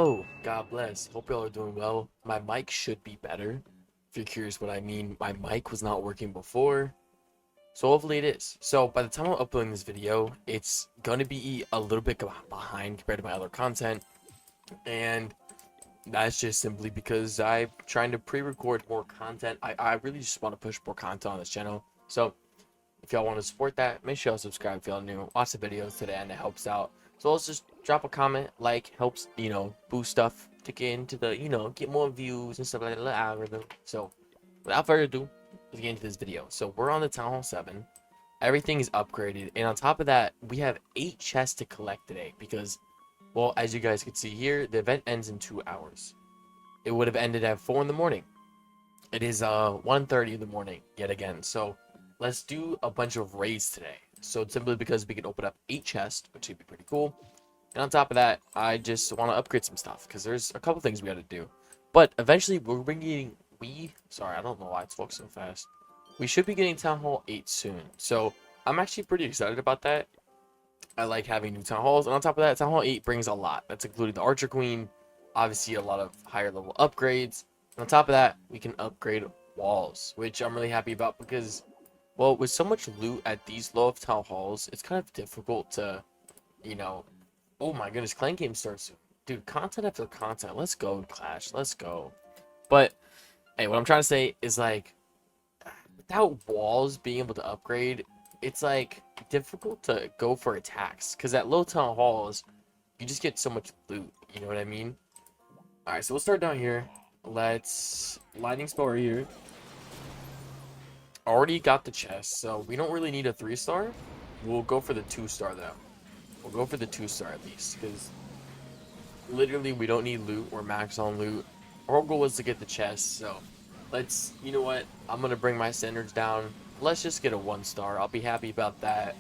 Oh, God bless. Hope y'all are doing well. My mic should be better. If you're curious what I mean, my mic was not working before. So hopefully it is. So by the time I'm uploading this video, it's gonna be a little bit behind compared to my other content. And that's just simply because I'm trying to pre-record more content. I really just want to push more content on this channel. So if y'all want to support that, make sure y'all subscribe if y'all new. Watch the videos today and it helps out. So let's just drop a comment, like, helps, boost stuff to get into the, get more views and stuff like that, little algorithm. So without further ado, let's get into this video. So we're on the Town Hall 7. Everything is upgraded. And on top of that, we have 8 chests to collect today because, well, as you guys can see here, the event ends in 2 hours. It would have ended at 4 in the morning. It is 1:30 in the morning yet again. So let's do a bunch of raids today. So simply because we can open up 8 chests, which would be pretty cool. And on top of that, I just want to upgrade some stuff because there's a couple things we got to do. But eventually, sorry, I don't know why it's walking so fast. We should be getting Town Hall 8 soon. So I'm actually pretty excited about that. I like having new Town Halls. And on top of that, Town Hall 8 brings a lot. That's including the Archer Queen, obviously a lot of higher level upgrades. And on top of that, we can upgrade walls, which I'm really happy about because, well, with so much loot at these low of Town Halls, it's kind of difficult to, you know, oh my goodness, clan game starts soon. Dude, content after content. Let's go, Clash. Let's go. But, hey, what I'm trying to say is, like, without walls being able to upgrade, it's, like, difficult to go for attacks. Because at low town halls, you just get so much loot. You know what I mean? Alright, so we'll start down here. Let's... Lightning spell right here. Already got the chest, so we don't really need a 3-star. We'll go for the 2-star, though. We'll go for the 2-star at least, because literally we don't need loot. We're max on loot. Our goal was to get the chest, so let's, you know what? I'm going to bring my standards down. Let's just get a 1-star. I'll be happy about that.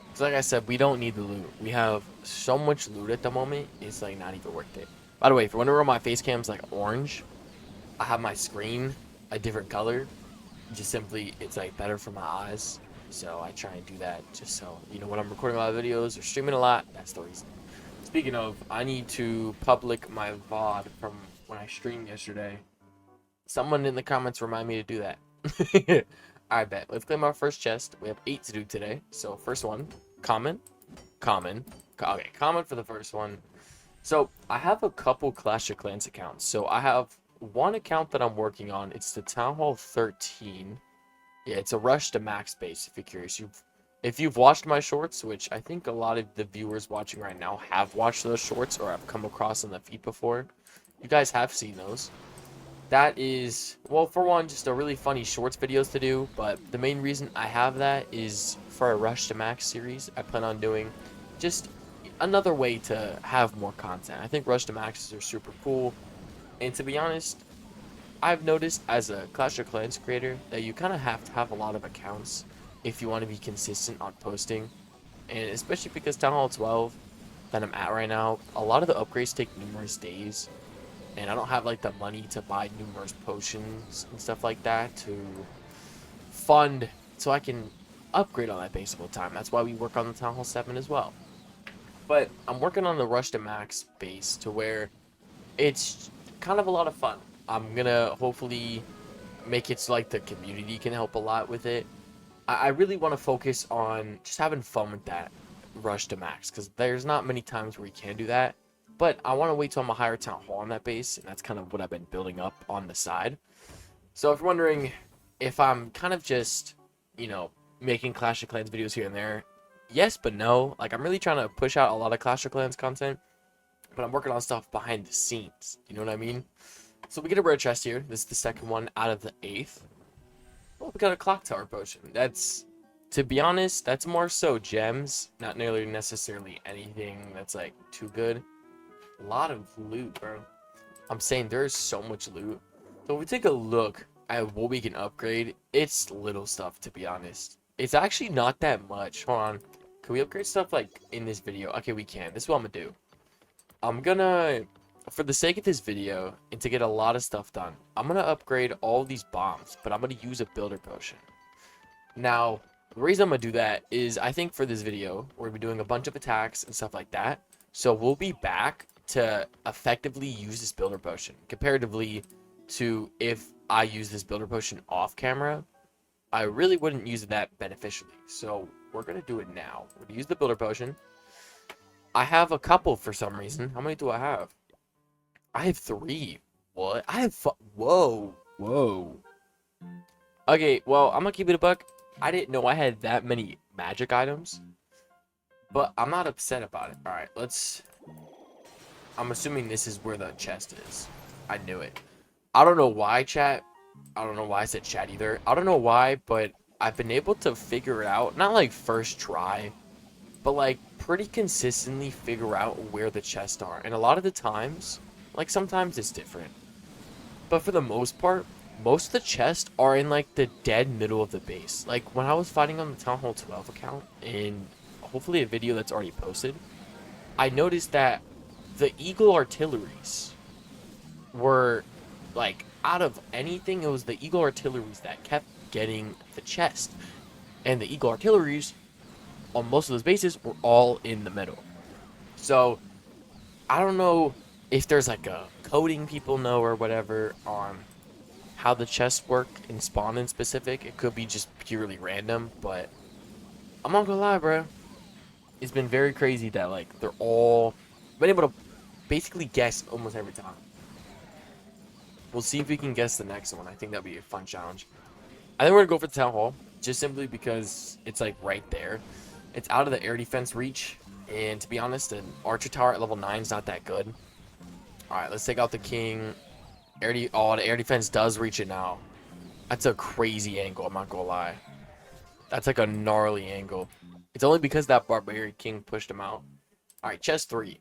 Because like I said, we don't need the loot. We have so much loot at the moment, it's like not even worth it. By the way, for whenever my face cam's like orange, I have my screen a different color. Just simply, it's like better for my eyes. So I try and do that just so, when I'm recording a lot of videos or streaming a lot, that's the reason. Speaking of, I need to public my VOD from when I streamed yesterday. Someone in the comments remind me to do that. I bet. Let's claim our first chest. We have 8 to do today. So first one, common. Okay, common for the first one. So I have a couple Clash of Clans accounts. So I have one account that I'm working on. It's the Town Hall 13. Yeah, it's a rush to max base, if you're curious. If you've watched my shorts, which I think a lot of the viewers watching right now have watched those shorts or have come across on the feed before, you guys have seen those. That is, well, for one, just a really funny shorts videos to do, but the main reason I have that is for a Rush to Max series I plan on doing. Just another way to have more content. I think Rush to Maxes are super cool, and to be honest, I've noticed as a Clash of Clans creator that you kind of have to have a lot of accounts if you want to be consistent on posting. And especially because Town Hall 12 that I'm at right now, a lot of the upgrades take numerous days. And I don't have like the money to buy numerous potions and stuff like that to fund so I can upgrade on that base all the time. That's why we work on the Town Hall 7 as well. But I'm working on the Rush to Max base to where it's kind of a lot of fun. I'm gonna hopefully make it so like the community can help a lot with it. I really want to focus on just having fun with that Rush to Max because there's not many times where you can do that. But I want to wait till I'm a higher Town Hall on that base, and that's kind of what I've been building up on the side. So if you're wondering if I'm kind of just, making Clash of Clans videos here and there, yes but no. Like, I'm really trying to push out a lot of Clash of Clans content, but I'm working on stuff behind the scenes. You know what I mean? So we get a rare chest here. This is the second one out of the 8th. Well, we got a clock tower potion. That's, to be honest, that's more so gems, not nearly necessarily anything that's like too good. A lot of loot, bro. I'm saying there's so much loot. So if we take a look at what we can upgrade, it's little stuff, to be honest. It's actually not that much. Hold on. Can we upgrade stuff like in this video? Okay, we can. This is what I'm gonna do. I'm gonna, for the sake of this video and to get a lot of stuff done, I'm gonna upgrade all these bombs, but I'm gonna use a builder potion. Now, the reason I'm gonna do that is I think for this video, we're gonna be doing a bunch of attacks and stuff like that. So we'll be back to effectively use this builder potion comparatively to if I use this builder potion off camera. I really wouldn't use it that beneficially. So we're going to do it now. We're going to use the builder potion. I have a couple for some reason. How many do I have? I have 3. What? I have whoa. Whoa. Okay, well, I'm going to keep it a buck. I didn't know I had that many magic items. But I'm not upset about it. Alright, I'm assuming this is where the chest is. I knew it. I don't know why, chat. I don't know why I said chat either. I don't know why, but I've been able to figure it out. Not like first try, but like pretty consistently figure out where the chests are. And a lot of the times, like sometimes it's different. But for the most part, most of the chests are in like the dead middle of the base. Like when I was fighting on the Town Hall 12 account, and hopefully a video that's already posted, I noticed that the Eagle Artilleries were like, out of anything, it was the Eagle Artilleries that kept getting the chest. And the Eagle Artilleries on most of those bases were all in the middle. So I don't know if there's like a coding people know or whatever on how the chests work in spawn in specific. It could be just purely random, but I'm not gonna lie, bro. It's been very crazy that like they're all been able to basically guess almost every time. We'll see if we can guess the next one. I think that'd be a fun challenge. I think we're gonna go for the Town Hall, just simply because it's like right there. It's out of the air defense reach, and to be honest, an Archer Tower at level 9 is not that good. Alright, let's take out the King. Oh, the air defense does reach it now. That's a crazy angle, I'm not gonna lie. That's like a gnarly angle. It's only because that Barbarian King pushed him out. Alright, chest 3.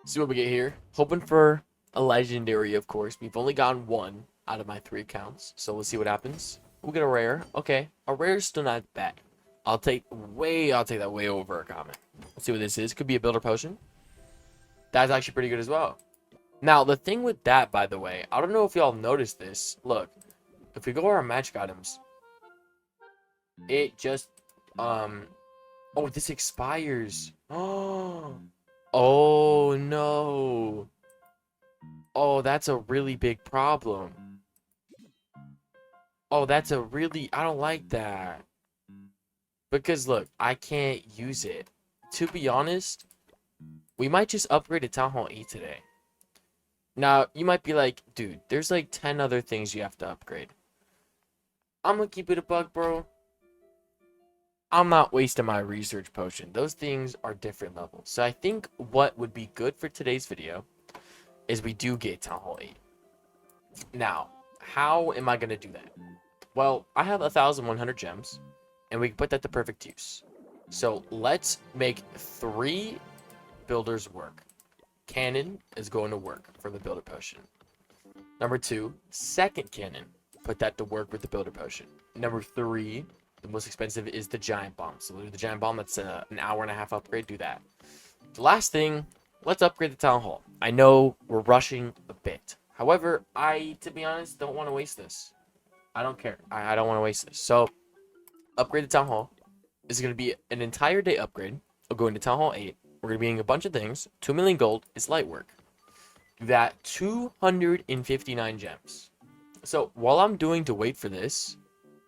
See what we get here. Hoping for a legendary, of course. We've only gotten 1 out of my 3 accounts, so let's see what happens. We'll get a rare. Okay, a rare is still not bad. I'll take that way over a common. Let's see what this is. Could be a builder potion. That's actually pretty good as well. Now, the thing with that, by the way, I don't know if y'all noticed this. Look, if we go to our magic items, it just, oh, this expires. Oh, oh no. Oh, that's a really big problem. Oh, I don't like that. Because, look, I can't use it. To be honest, we might just upgrade to Town Hall 8 today. Now, you might be like, dude, there's like 10 other things you have to upgrade. I'm gonna keep it a bug, bro. I'm not wasting my research potion. Those things are different levels. So I think what would be good for today's video is we do get Town Hall 8. Now, how am I gonna do that? Well, I have 1,100 gems, and we can put that to perfect use. So let's make 3 builders work. Cannon is going to work for the builder potion. Number 2, second cannon. Put that to work with the builder potion. Number 3, the most expensive, is the giant bomb. So we'll do the giant bomb. That's an hour and a half upgrade. Do that. The last thing, let's upgrade the Town Hall. I know we're rushing a bit. However, to be honest, don't want to waste this. I don't care. I don't want to waste this. So, upgrade the Town Hall. This is going to be an entire day upgrade of going to Town Hall 8. We're going to be doing a bunch of things. 2 million gold is light work. That 259 gems. So, while I'm doing to wait for this,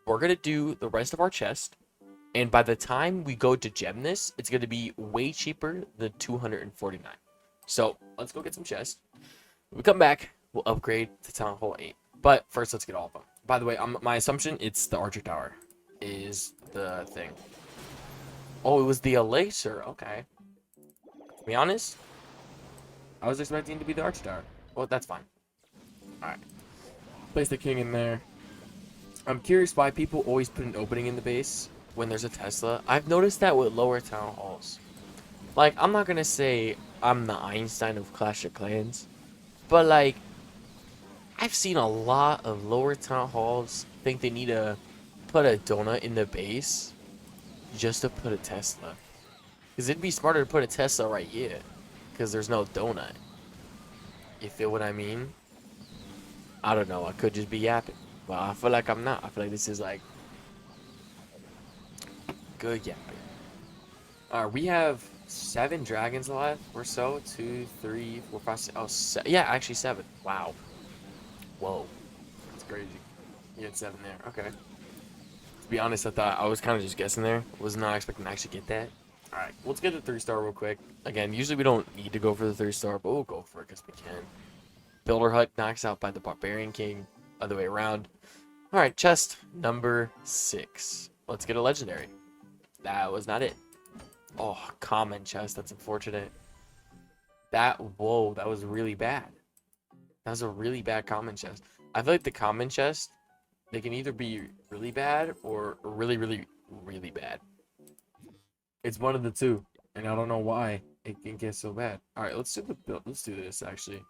we're going to do the rest of our chest. And by the time we go to gem this, it's going to be way cheaper than 249. So, let's go get some chests. When we come back, we'll upgrade to Town Hall 8. But first, let's get all of them. By the way, my assumption, it's the Archer Tower is the thing. Oh, it was the Elixir. Okay. To be honest, I was expecting it to be the Archer Tower. Well, that's fine. Alright. Place the King in there. I'm curious why people always put an opening in the base when there's a Tesla. I've noticed that with lower town halls. Like, I'm not gonna say I'm the Einstein of Clash of Clans, but like, I've seen a lot of lower town halls think they need to put a donut in the base just to put a Tesla. Because it'd be smarter to put a Tesla right here, because there's no donut. You feel what I mean? I don't know, I could just be yapping. But I feel like I'm not. I feel like this is like good yapping. Alright, we have 7 dragons left or so. 2, 3, 4, 5, 6. Oh, yeah, actually 7. Wow. Whoa. That's crazy. You had 7 there. Okay. To be honest, I was kind of just guessing there. Was not expecting to actually get that. All right, let's get the 3-star real quick. Again, usually we don't need to go for the 3-star, but we'll go for it because we can. Builder Hut knocks out by the Barbarian King. Other way around. All right, chest number 6. Let's get a legendary. That was not it. Oh, common chest. That's unfortunate. Whoa, that was really bad. That was a really bad common chest. I feel like the common chest, they can either be really bad or really, really, really bad. It's one of the two, and I don't know why it can get so bad. All right, let's do the build. Let's do this actually.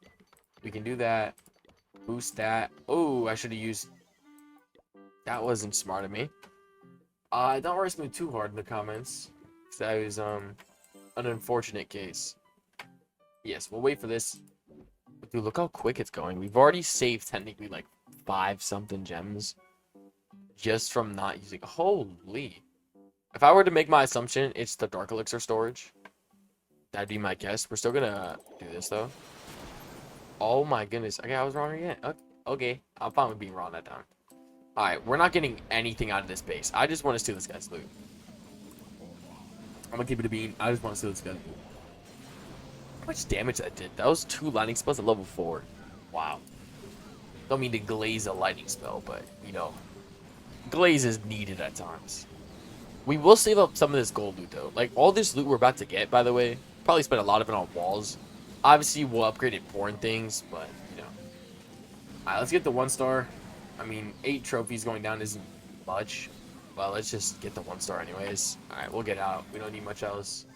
We can do that. Boost that. Oh, I should have used. That wasn't smart of me. Don't roast me too hard in the comments, because that was an unfortunate case. Yes, we'll wait for this. Dude, look how quick it's going. We've already saved technically like 5 something gems just from not using. Holy. If I were to make my assumption, it's the Dark Elixir storage. That'd be my guess. We're still gonna do this though. Oh my goodness. Okay, I was wrong again. Okay, I'm fine with being wrong that time. Alright, we're not getting anything out of this base. I just want to steal this guy's loot. I'm gonna keep it a bean. I just want to steal this guy's loot. How much damage that did? That was 2 lightning spells at level 4. Wow. Don't mean to glaze a lightning spell, but, you know, glaze is needed at times. We will save up some of this gold loot, though. Like, all this loot we're about to get, by the way, probably spend a lot of it on walls. Obviously, we'll upgrade important things, but, you know. Alright, let's get the 1-star. I mean, 8 trophies going down isn't much. Well, let's just get the 1-star anyways. Alright, we'll get out. We don't need much else.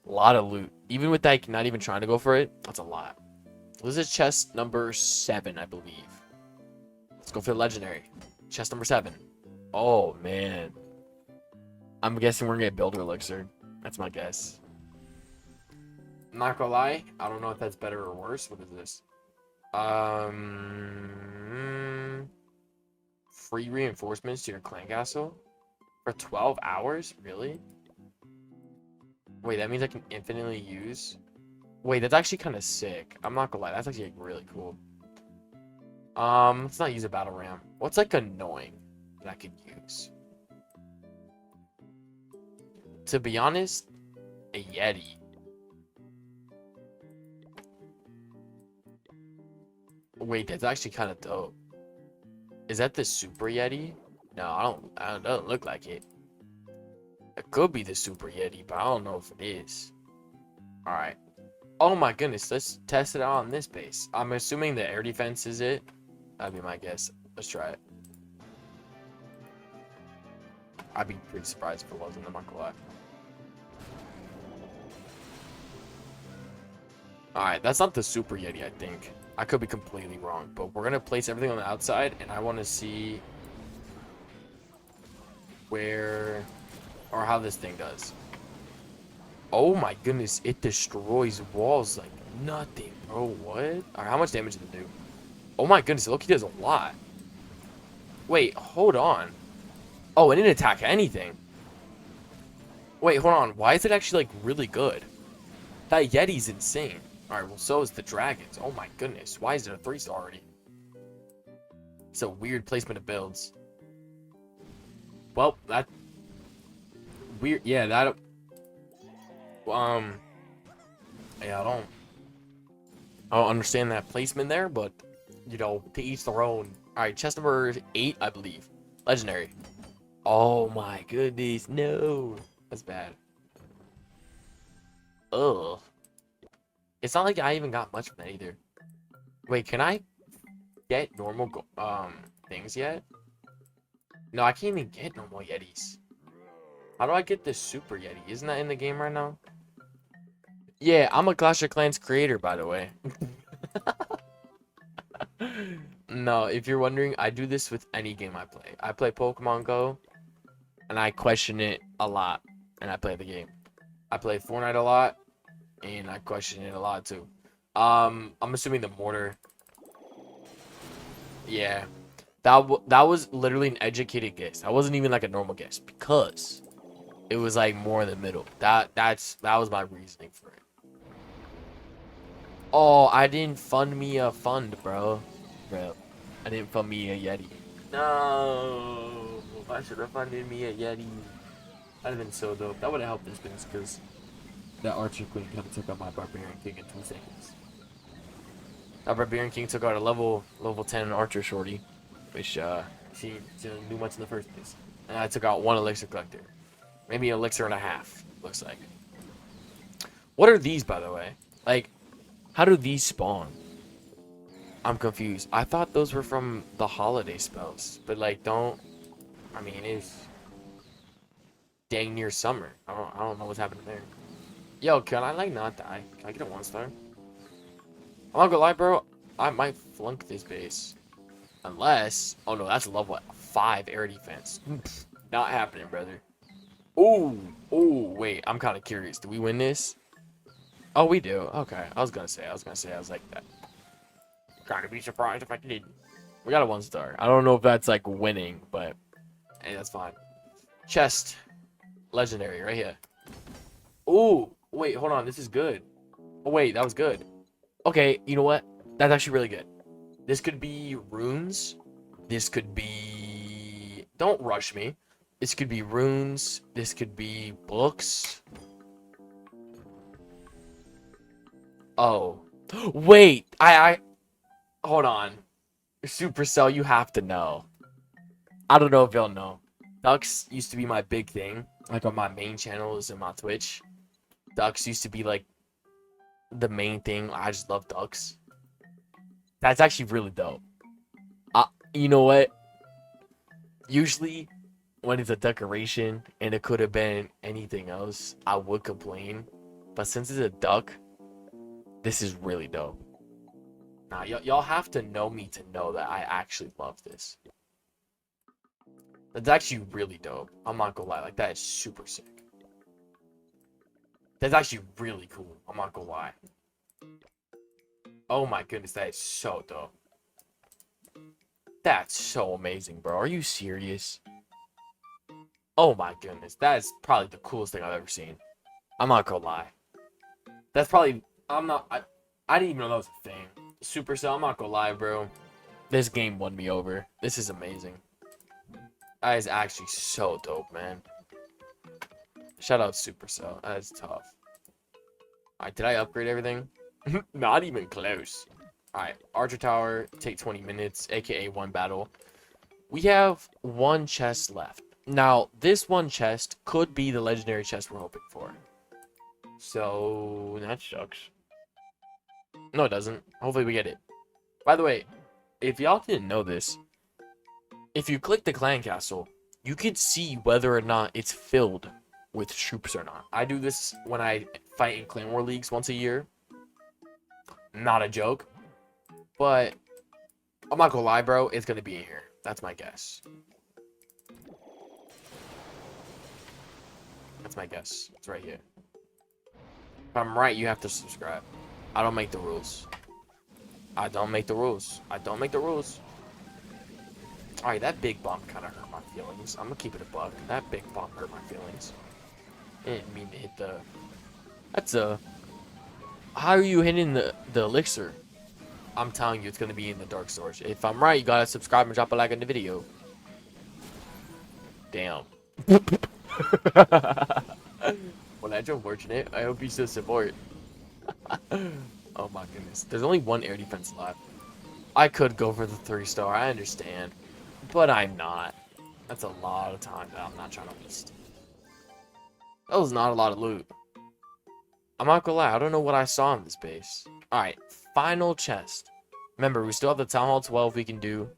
A lot of loot. Even with like not even trying to go for it, that's a lot. This is chest number 7, I believe. Let's go for the legendary. Chest number 7. Oh, man. I'm guessing we're going to get Builder Elixir. That's my guess. I'm not gonna lie. I don't know if that's better or worse. What is this? Free reinforcements to your clan castle? For 12 hours? Really? Wait, that means I can infinitely use? Wait, that's actually kind of sick. I'm not gonna lie. That's actually like, really cool. Let's not use a battle ram. What's like annoying that I could use? To be honest, a Yeti. Wait, that's actually kind of dope. Is that the Super Yeti? No, I don't. It doesn't look like it. It could be the Super Yeti, but I don't know if it is. All right. Oh my goodness, let's test it out on this base. I'm assuming the air defense is it. That'd be my guess. Let's try it. I'd be pretty surprised if it wasn't. I'm not gonna lie. Alright, that's not the Super Yeti, I think. I could be completely wrong, but we're gonna place everything on the outside, and I want to see where or how this thing does. Oh my goodness, it destroys walls like nothing, bro. What? Alright, how much damage did it do? Oh my goodness, look, he does a lot. Wait, hold on. Oh, it didn't attack anything. Wait, hold on. Why is it actually like really good? That Yeti's insane. Alright, well, so is the dragons. Oh my goodness. Why is it a 3-star already? It's a weird placement of builds. Well, that... Weird... Yeah, that... Yeah, I don't understand that placement there, but, you know, to each their own. Alright, chest number 8, I believe. Legendary. Oh my goodness, no. That's bad. Ugh. It's not like I even got much from that either. Wait, can I get normal things yet? No, I can't even get normal Yetis. How do I get this Super Yeti? Isn't that in the game right now? Yeah, I'm a Clash of Clans creator, by the way. No, if you're wondering, I do this with any game I play. I play Pokemon Go, and I question it a lot, and I play the game. I play Fortnite a lot, and I question it a lot too. I'm assuming the mortar. Yeah, that was literally an educated guess. That wasn't even like a normal guess because it was like more in the middle. That was my reasoning for it. Oh, I didn't fund me a fund, bro. Bro, I didn't fund me a Yeti. No, I should have funded me a Yeti. That'd have been so dope. That would have helped this business because that Archer Queen kind of took out my Barbarian King in 2 seconds. That Barbarian King took out a level 10 Archer Shorty, which she didn't do much in the first place. And I took out 1 Elixir Collector. Maybe an elixir and a half, looks like. What are these, by the way? Like, how do these spawn? I'm confused. I thought those were from the holiday spells. But, like, don't... I mean, it's... dang near summer. I don't know what's happening there. Yo, can I, like, not die? Can I get a 1-star? I'm not gonna lie, bro. I might flunk this base. Unless... Oh, no, that's a level 5 air defense. Not happening, brother. Ooh, wait, I'm kind of curious. Do we win this? Oh, we do. Okay, I was gonna say, I was like that. Kind of be surprised if I did. We got a 1-star. I don't know if that's like winning, but hey, that's fine. Chest, legendary, right here. Ooh, wait, hold on, this is good. Oh wait, that was good. Okay, you know what? That's actually really good. This could be runes. This could be. Don't rush me. This could be runes. This could be books. Oh. Wait. I hold on. Supercell, you have to know. I don't know if y'all know. Ducks used to be my big thing. Like on my main channels and my Twitch. Ducks used to be like the main thing. I just love ducks. That's actually really dope. You know what? Usually when it's a decoration and it could have been anything else, I would complain. But since it's a duck, this is really dope. Now, y'all have to know me to know that I actually love this. That's actually really dope. I'm not gonna lie. Like, that is super sick. That's actually really cool. I'm not gonna lie. Oh my goodness, that is so dope. That's so amazing, bro. Are you serious? Oh my goodness, that is probably the coolest thing I've ever seen. I'm not gonna lie. That's probably... I didn't even know that was a thing. Supercell, I'm not gonna lie, bro. This game won me over. This is amazing. That is actually so dope, man. Shout out Supercell. That is tough. Alright, did I upgrade everything? Not even close. Alright, Archer Tower, take 20 minutes, aka 1 battle. We have 1 chest left. Now, this 1 chest could be the legendary chest we're hoping for. So, that sucks. No, it doesn't. Hopefully we get it. By the way, if y'all didn't know this, if you click the clan castle, you can see whether or not it's filled with troops or not. I do this when I fight in clan war leagues once a year. Not a joke. But I'm not gonna lie, bro. It's gonna be in here. That's my guess. That's my guess. It's right here. If I'm right, you have to subscribe. I don't make the rules. I don't make the rules. I don't make the rules. Alright, that big bump kind of hurt my feelings. I'm gonna keep it a buck. That big bump hurt my feelings. I didn't mean to hit the... That's a... How are you hitting the elixir? I'm telling you, it's gonna be in the dark storage. If I'm right, you gotta subscribe and drop a like on the video. Damn. Well, that's unfortunate. I hope you still support. Oh my goodness. There's only 1 air defense left. I could go for the 3-star, I understand. But I'm not. That's a lot of time that I'm not trying to waste. That was not a lot of loot. I'm not gonna lie, I don't know what I saw in this base. Alright, final chest. Remember, we still have the Town Hall 12 we can do.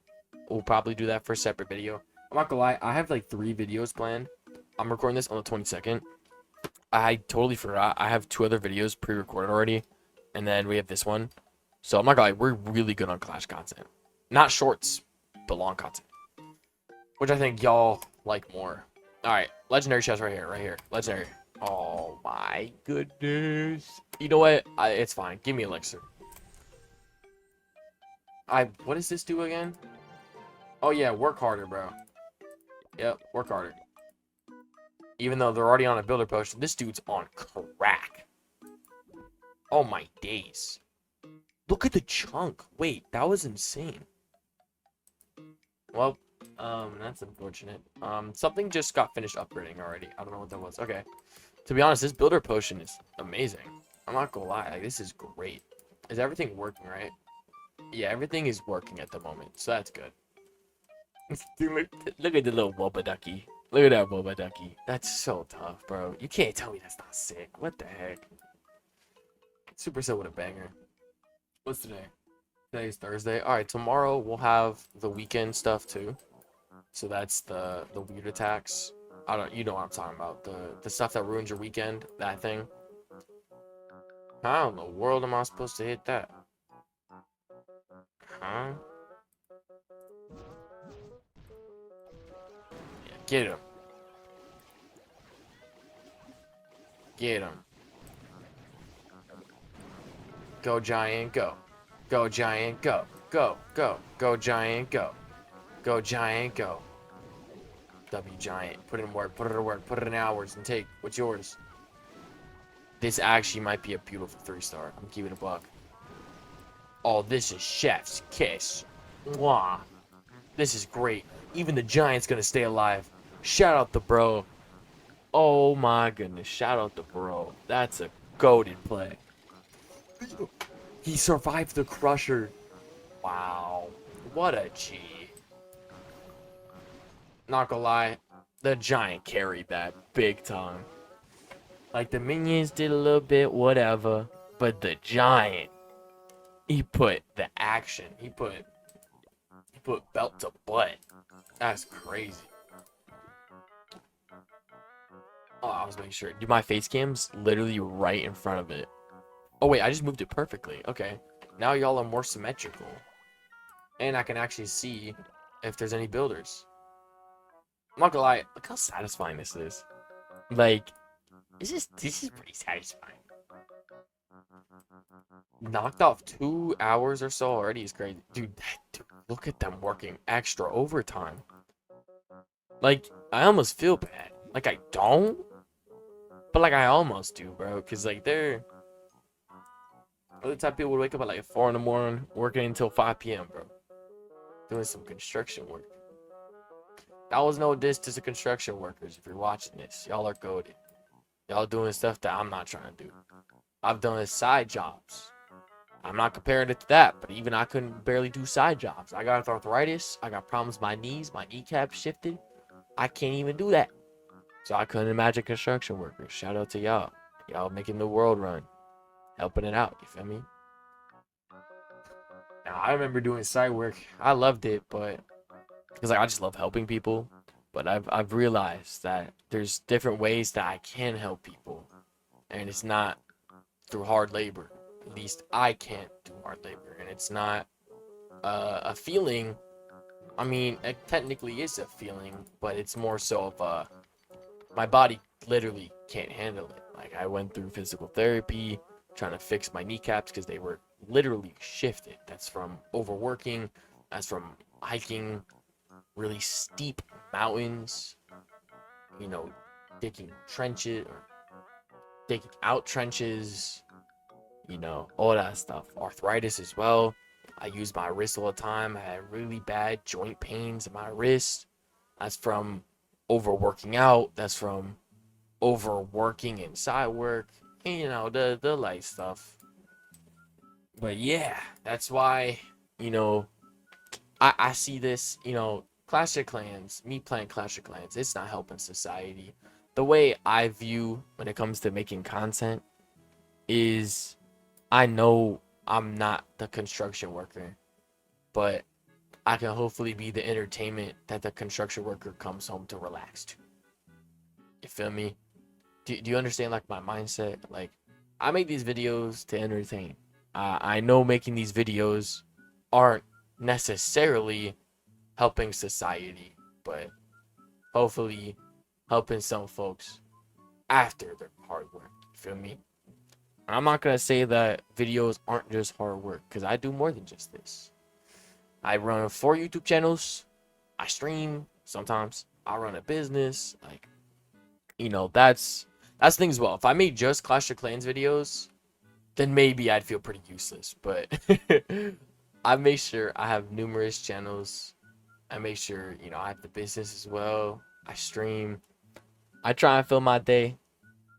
We'll probably do that for a separate video. I'm not gonna lie, I have like 3 videos planned. I'm recording this on the 22nd. I totally forgot. I have 2 other videos pre-recorded already. And then we have this one. So I'm not gonna lie, we're really good on Clash content. Not shorts, but long content. Which I think y'all like more. Alright, legendary chest right here, Legendary. Oh my goodness. You know what? It's fine. Give me elixir. What does this do again? Oh yeah, work harder, bro. Yep, work harder. Even though they're already on a builder potion, this dude's on crack. Oh my days. Look at the chunk. Wait, that was insane. Well, that's unfortunate. Something just got finished upgrading already. I don't know what that was. Okay. To be honest, this builder potion is amazing. I'm not gonna lie. Like, this is great. Is everything working right? Yeah, everything is working at the moment, so that's good. Dude, look at the little Boba Ducky. Look at that Boba Ducky. That's so tough, bro. You can't tell me that's not sick. What the heck? Supercell with a banger. What's today? Today's Thursday. All right, tomorrow we'll have the weekend stuff too. So that's the weird attacks. I don't, you know what I'm talking about. The stuff that ruins your weekend. That thing. How in the world am I supposed to hit that? Huh? Yeah, get him. Get him. Go Giant, go. Go Giant, go. Go, go. Go Giant, go. Go Giant, go. W Giant. Put in work, put it in work, put it in hours, and take what's yours. This actually might be a beautiful 3-star. I'm keeping a buck. Oh, this is chef's kiss. Mwah. This is great. Even the Giant's gonna stay alive. Shout out the bro. Oh my goodness. Shout out the bro. That's a goated play. He survived the Crusher. Wow. What a G. Not gonna lie, the Giant carried that big time. Like, the minions did a little bit, whatever. But the Giant, he put the action. He put belt to butt. That's crazy. Oh, I was making sure. Dude, my face cam's literally right in front of it. Oh, wait, I just moved it perfectly. Okay. Now y'all are more symmetrical. And I can actually see if there's any builders. I'm not gonna lie. Look how satisfying this is. Like, this is pretty satisfying. Knocked off 2 hours or so already is crazy. Dude, look at them working extra overtime. Like, I almost feel bad. Like, I don't. But, like, I almost do, bro. Because, like, they're the type of people would wake up at, like, 4 in the morning, working until 5 p.m., bro. Doing some construction work. That was no diss to the construction workers. If you're watching this, y'all are goated. Y'all doing stuff that I'm not trying to do. I've done side jobs. I'm not comparing it to that, but even I couldn't barely do side jobs. I got arthritis. I got problems with my knees. My kneecap shifted. I can't even do that. So I couldn't imagine construction workers. Shout out to y'all. Y'all making the world run. Helping it out. You feel me? Now, I remember doing side work. I loved it, but because like, I just love helping people. But I've realized that there's different ways that I can help people. And it's not through hard labor. At least I can't do hard labor. And it's not a feeling. I mean, it technically is a feeling, but it's more so of my body literally can't handle it. Like, I went through physical therapy trying to fix my kneecaps because they were literally shifted. That's from overworking. That's from hiking really steep mountains, you know, digging trenches or digging out trenches, you know, all that stuff. Arthritis as well. I use my wrist all the time. I had really bad joint pains in my wrist. That's from overworking out. That's from overworking inside work. And, you know, the light stuff. But yeah, that's why, you know, I see this, you know, Clash of Clans, me playing Clash of Clans, it's not helping society. The way I view when it comes to making content is I know I'm not the construction worker, but I can hopefully be the entertainment that the construction worker comes home to relax to. You feel me? Do you understand like my mindset? Like, I make these videos to entertain. I know making these videos aren't necessarily helping society, but hopefully helping some folks after their hard work. You feel me? And I'm not gonna say that videos aren't just hard work, because I do more than just this. I run 4 YouTube channels. I stream sometimes. I run a business. Like, You know, that's things. Well, if I made just Clash of Clans videos, then maybe I'd feel pretty useless. But I make sure I have numerous channels. I make sure, you know, I have the business as well. I stream. I try and fill my day,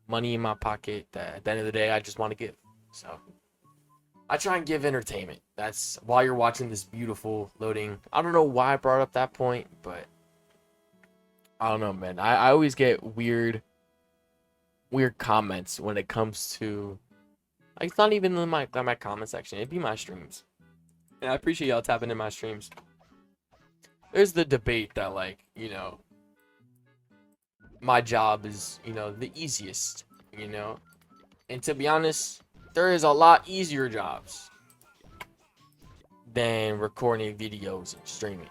money in my pocket. That at the end of the day, I just want to give. So I try and give entertainment. That's while you're watching this beautiful loading. I don't know why I brought up that point, but I don't know, man. I always get weird comments when it comes to, like, it's not even in my comment section. It'd be my streams. And I appreciate y'all tapping in my streams. There's the debate that, like, you know, my job is, you know, the easiest, you know. And to be honest, there is a lot easier jobs than recording videos and streaming.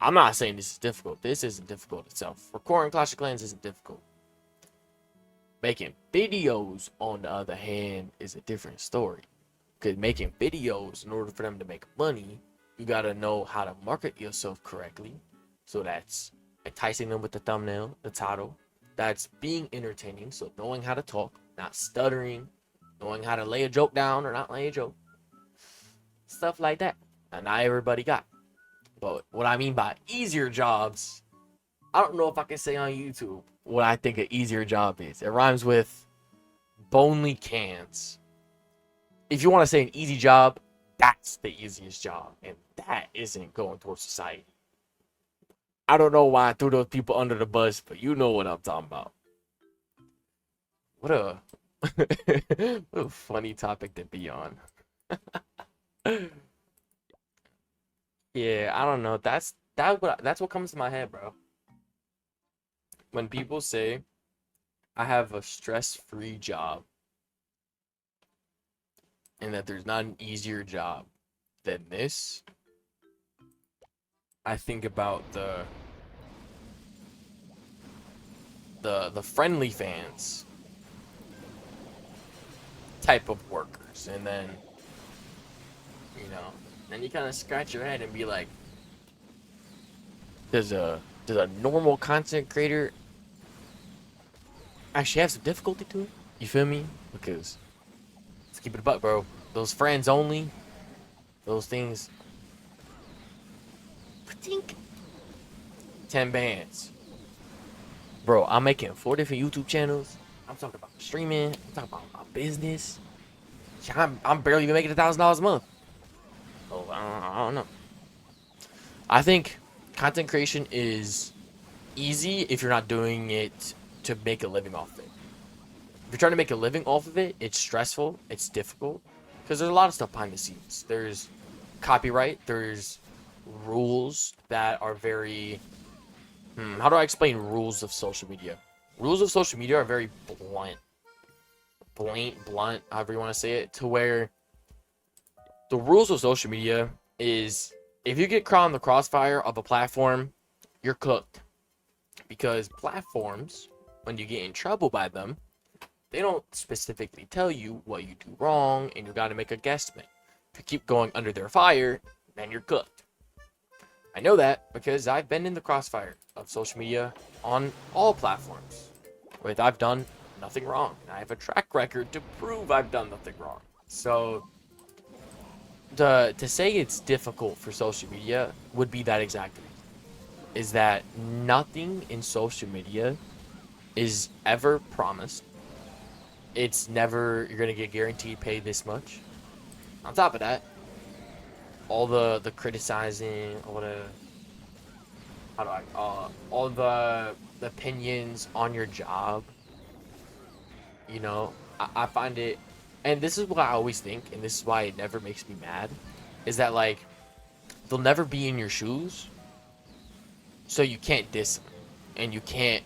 I'm not saying this is difficult. This isn't difficult itself. Recording Clash of Clans isn't difficult. Making videos, on the other hand, is a different story. Because making videos, in order for them to make money, you gotta know how to market yourself correctly. So that's enticing them with the thumbnail, the title. That's being entertaining, so knowing how to talk, not stuttering, knowing how to lay a joke down or not lay a joke. Stuff like that. And not everybody got. But what I mean by easier jobs, I don't know if I can say on YouTube what I think an easier job is. It rhymes with Bonely Cans. If you want to say an easy job, that's the easiest job. And that isn't going towards society. I don't know why I threw those people under the bus, but you know what I'm talking about. What a what a funny topic to be on. Yeah, I don't know. That's what comes to my head, bro. When people say I have a stress-free job and that there's not an easier job than this, I think about the friendly fans type of workers, and then, you know, then you kind of scratch your head and be like, does a normal content creator actually have some difficulty to it? You feel me? Because let's keep it a buck, bro. Those friends only, those things. 10 bands. Bro, I'm making 4 different YouTube channels. I'm talking about streaming. I'm talking about my business. I'm barely even making $1,000 a month. Oh, I don't know. I think content creation is easy if you're not doing it to make a living off of it. If you're trying to make a living off of it, it's stressful, it's difficult, because there's a lot of stuff behind the scenes. There's copyright, there's rules that are very, how do I explain rules of social media? Rules of social media are very blunt, however you want to say it, to where the rules of social media is if you get caught in the crossfire of a platform, you're cooked. Because platforms, when you get in trouble by them, they don't specifically tell you what you do wrong, and you got to make a guesstimate. If you keep going under their fire, then you're cooked. I know that because I've been in the crossfire of social media on all platforms. With I've done nothing wrong, and I have a track record to prove I've done nothing wrong. So to say it's difficult for social media would be that exact reason. Is that nothing in social media is ever promised. It's never, you're gonna get guaranteed paid this much. On top of that, all the criticizing, all the opinions on your job, you know, I find it, and this is what I always think, and this is why it never makes me mad, is that, like, they'll never be in your shoes, so you can't diss them, and you can't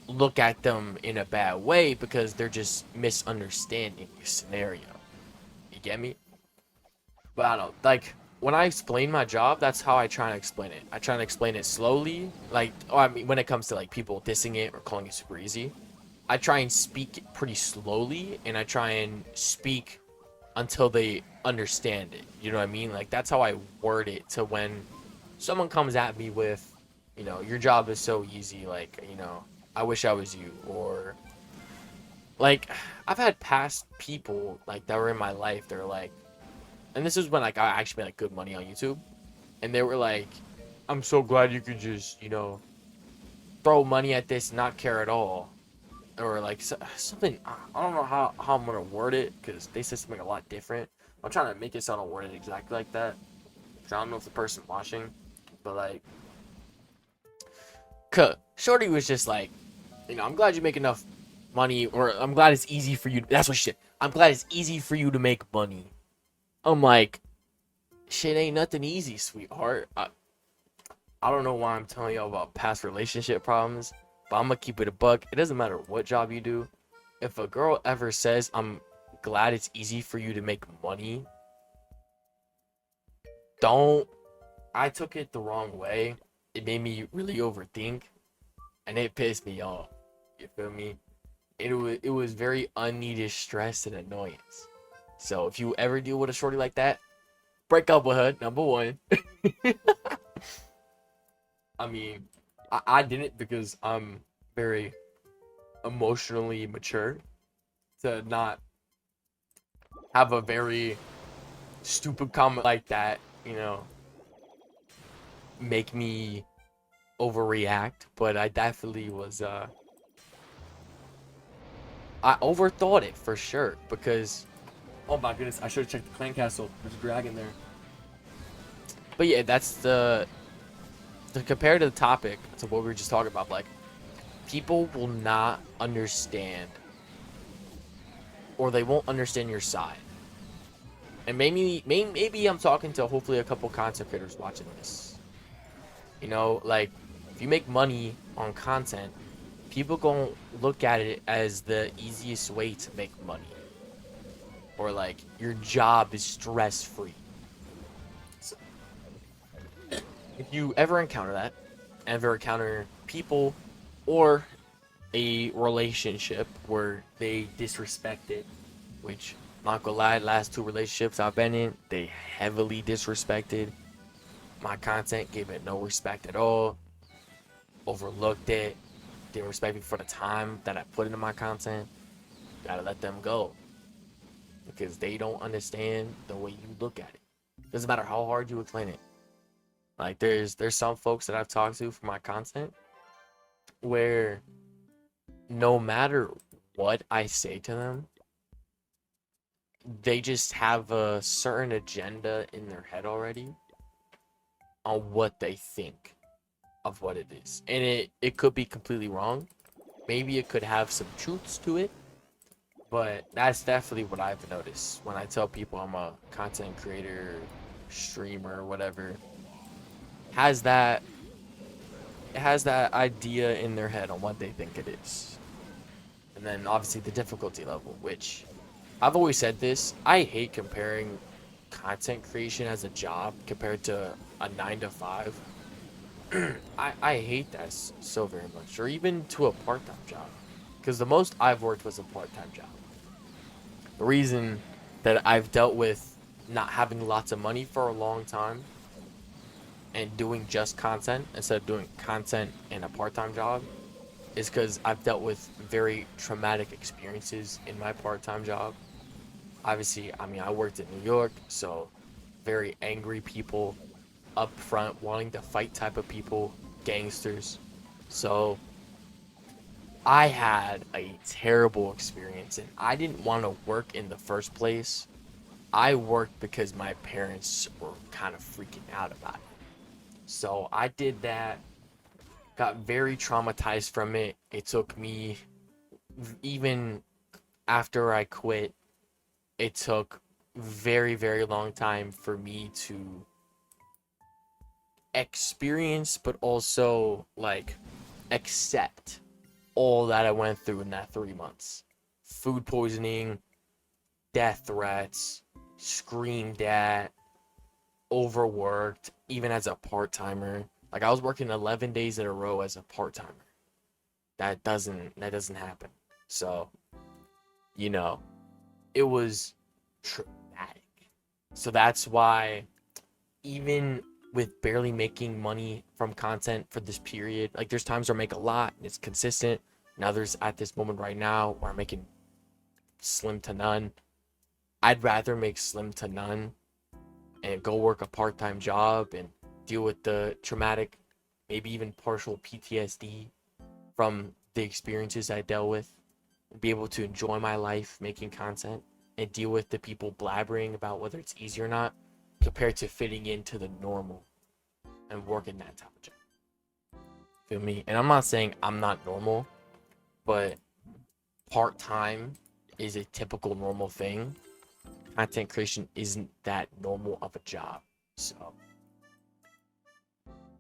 look at them in a bad way because they're just misunderstanding your scenario. You get me? But I don't know, like, when I explain my job, that's how I try to explain it. I try to explain it slowly, like, I mean, when it comes to, like, people dissing it or calling it super easy, I try and speak pretty slowly, and I try and speak until they understand it. You know what I mean? Like, that's how I word it to when someone comes at me with, you know, your job is so easy, like, you know, I wish I was you, or like I've had past people like that were in my life. They're like, and this is when like I actually made like good money on YouTube, and they were like, I'm so glad you could just throw money at this and not care at all, or like something. I don't know how I'm gonna word it because they said something a lot different. I'm trying to make it sound worded exactly like that. 'Cause I don't know if the person watching, but like, Shorty was just like, I'm glad you make enough money, or I'm glad it's easy for you. That's what she said. I'm glad it's easy for you to make money. I'm like, shit ain't nothing easy, sweetheart. I don't know why I'm telling y'all about past relationship problems, but I'm gonna keep it a buck. It doesn't matter what job you do. If a girl ever says, I'm glad it's easy for you to make money, don't. I took it the wrong way. It made me really overthink, and it pissed me off. You feel me? It was very unneeded stress and annoyance. So if you ever deal with a shorty like that, break up with her. Number one. I mean, I didn't because I'm very emotionally mature to not have a very stupid comment like that, make me overreact. But I definitely was I overthought it for sure because oh my goodness, I should have checked the clan castle. There's a dragon there. But yeah, that's the compared to the topic to what we were just talking about, like people will not understand or they won't understand your side. And maybe I'm talking to hopefully a couple content creators watching this. Like if you make money on content, people gonna look at it as the easiest way to make money. Or like your job is stress free. So, if you ever encounter that, ever encounter people or a relationship where they disrespected, which not gonna lie, last two relationships I've been in, they heavily disrespected my content, gave it no respect at all, overlooked it, didn't respect me for the time that I put into my content. Gotta let them go because they don't understand the way you look at it. Doesn't matter how hard you explain it. Like there's some folks that I've talked to for my content where no matter what I say to them, they just have a certain agenda in their head already on what they think of what it is. And it could be completely wrong. Maybe it could have some truths to it. But that's definitely what I've noticed when I tell people I'm a content creator, streamer, whatever. Has that it has that idea in their head on what they think it is. And then obviously the difficulty level, which I've always said this, I hate comparing content creation as a job compared to a 9 to 5. I hate that so very much, or even to a part-time job, because the most I've worked was a part-time job. The reason that I've dealt with not having lots of money for a long time and doing just content instead of doing content and a part-time job is because I've dealt with very traumatic experiences in my part-time job. Obviously, I mean, I worked in New York, so very angry people, up front, wanting to fight type of people, gangsters. So I had a terrible experience and I didn't want to work in the first place. I worked because my parents were kind of freaking out about it. So I did that, got very traumatized from it. It took me, even after I quit, it took very, very long time for me to experience, but also like accept all that I went through in that 3 months. Food poisoning, death threats, screamed at, overworked, even as a part-timer. Like I was working 11 days in a row as a part-timer. That doesn't happen. So, you know, it was traumatic. So that's why even with barely making money from content for this period, like there's times where I make a lot and it's consistent, and others at this moment right now are making slim to none. I'd rather make slim to none and go work a part-time job and deal with the traumatic, maybe even partial PTSD from the experiences I dealt with, and be able to enjoy my life making content and deal with the people blabbering about whether it's easy or not, compared to fitting into the normal and working that type of job. Feel me? And I'm not saying I'm not normal, but part-time is a typical normal thing. Content creation isn't that normal of a job. So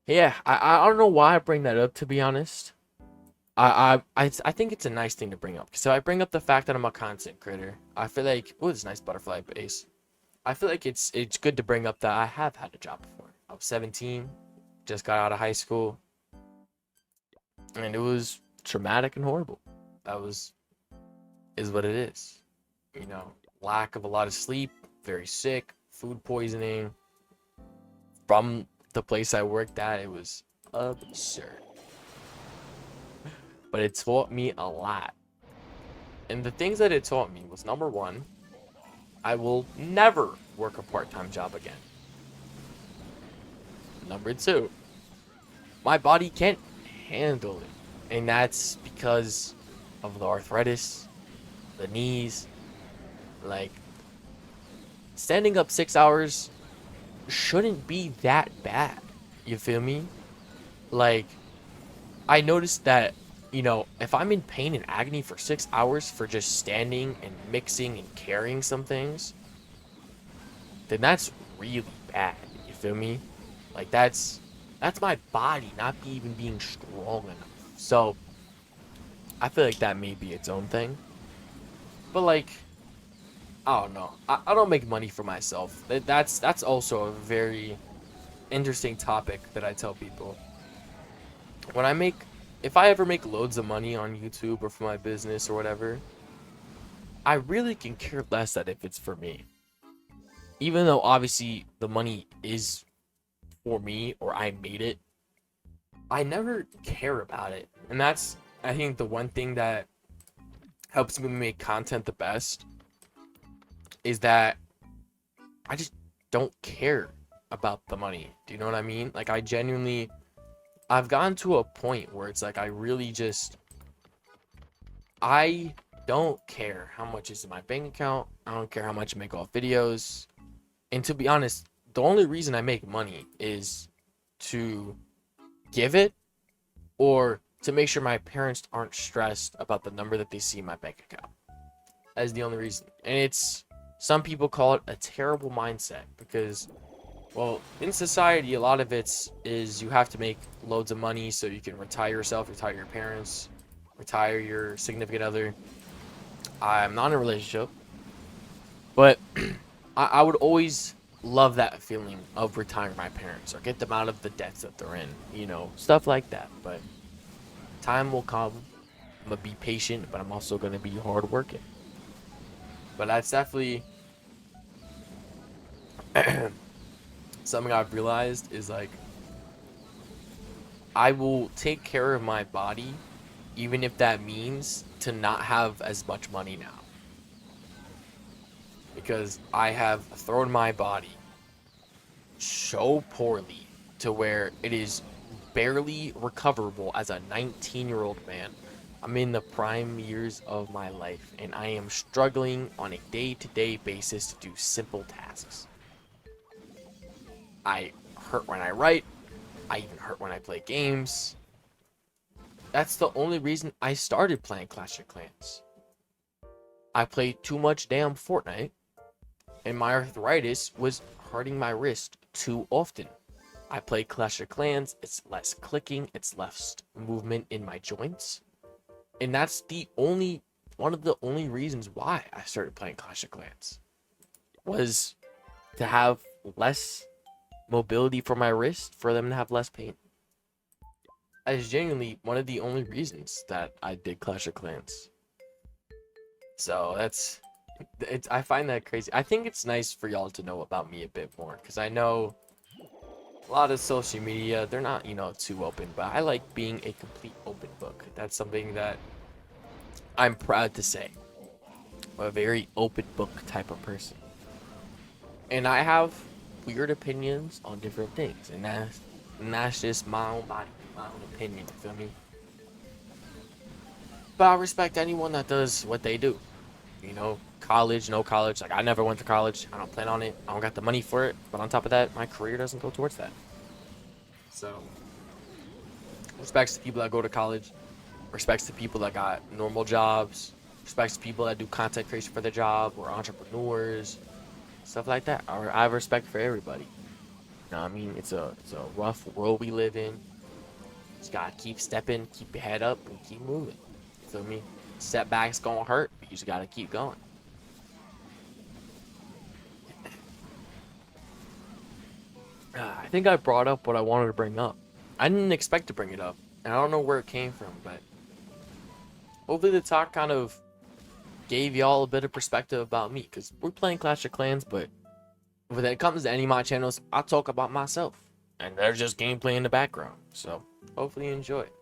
yeah, I don't know why I bring that up, to be honest. I think it's a nice thing to bring up. So I bring up the fact that I'm a content creator. I feel like, oh, this nice butterfly base. I feel like it's good to bring up that I have had a job before. I was 17, just got out of high school, and it was traumatic and horrible. That is what it is. You know, lack of a lot of sleep, very sick, food poisoning. From the place I worked at, it was absurd. But it taught me a lot. And the things that it taught me was, number one, I will never work a part-time job again. Number two, my body can't handle it. And that's because of the arthritis, the knees. Like, standing up 6 hours shouldn't be that bad. You feel me? Like, I noticed that, you know, if I'm in pain and agony for 6 hours for just standing and mixing and carrying some things, then that's really bad. You feel me? Like, that's my body not even being strong enough. So I feel like that may be its own thing. But like, I don't know. I don't make money for myself. That's also a very interesting topic that I tell people. When I make, if I ever make loads of money on YouTube or for my business or whatever, I really can care less that if it's for me. Even though obviously the money is for me or I made it, I never care about it. And that's, I think, the one thing that helps me make content the best is that I just don't care about the money. Do you know what I mean? Like, I genuinely, I've gotten to a point where it's like I really just, I don't care how much is in my bank account. I don't care how much I make off videos. And to be honest, the only reason I make money is to give it, or to make sure my parents aren't stressed about the number that they see in my bank account. That is the only reason. And it's, some people call it a terrible mindset because, well, in society, a lot of is you have to make loads of money so you can retire yourself, retire your parents, retire your significant other. I'm not in a relationship, but I would always love that feeling of retiring my parents or get them out of the debts that they're in, you know, stuff like that. But time will come. I'm gonna be patient, but I'm also gonna be hardworking. But that's definitely something I've realized is like, I will take care of my body, even if that means to not have as much money now. Because I have thrown my body so poorly to where it is barely recoverable as a 19-year-old man. I'm in the prime years of my life, and I am struggling on a day-to-day basis to do simple tasks. I hurt when I write. I even hurt when I play games. That's the only reason I started playing Clash of Clans. I played too much damn Fortnite, and my arthritis was hurting my wrist too often. I play Clash of Clans, it's less clicking, it's less movement in my joints. And that's one of the only reasons why I started playing Clash of Clans. Was to have less mobility for my wrist, for them to have less pain. That is genuinely one of the only reasons that I did Clash of Clans. So I find that crazy. I think it's nice for y'all to know about me a bit more, because I know a lot of social media, they're not, you know, too open, but I like being a complete open book. That's something that I'm proud to say, I'm a very open book type of person. And I have weird opinions on different things. And that's just my own body, my own opinion, you feel me? But I respect anyone that does what they do. You know, college, no college. Like, I never went to college. I don't plan on it. I don't got the money for it. But on top of that, my career doesn't go towards that. So, respects to people that go to college. Respects to people that got normal jobs. Respects to people that do content creation for their job or entrepreneurs, stuff like that. I have respect for everybody. You know what I mean? It's a rough world we live in. Just gotta keep stepping, keep your head up, and keep moving. You feel me? Setbacks gonna hurt, but you just gotta keep going. I think I brought up what I wanted to bring up. I didn't expect to bring it up, and I don't know where it came from, but hopefully the talk kind of gave y'all a bit of perspective about me, because we're playing Clash of Clans, but when it comes to any of my channels, I talk about myself, and there's just gameplay in the background, so hopefully you enjoy it.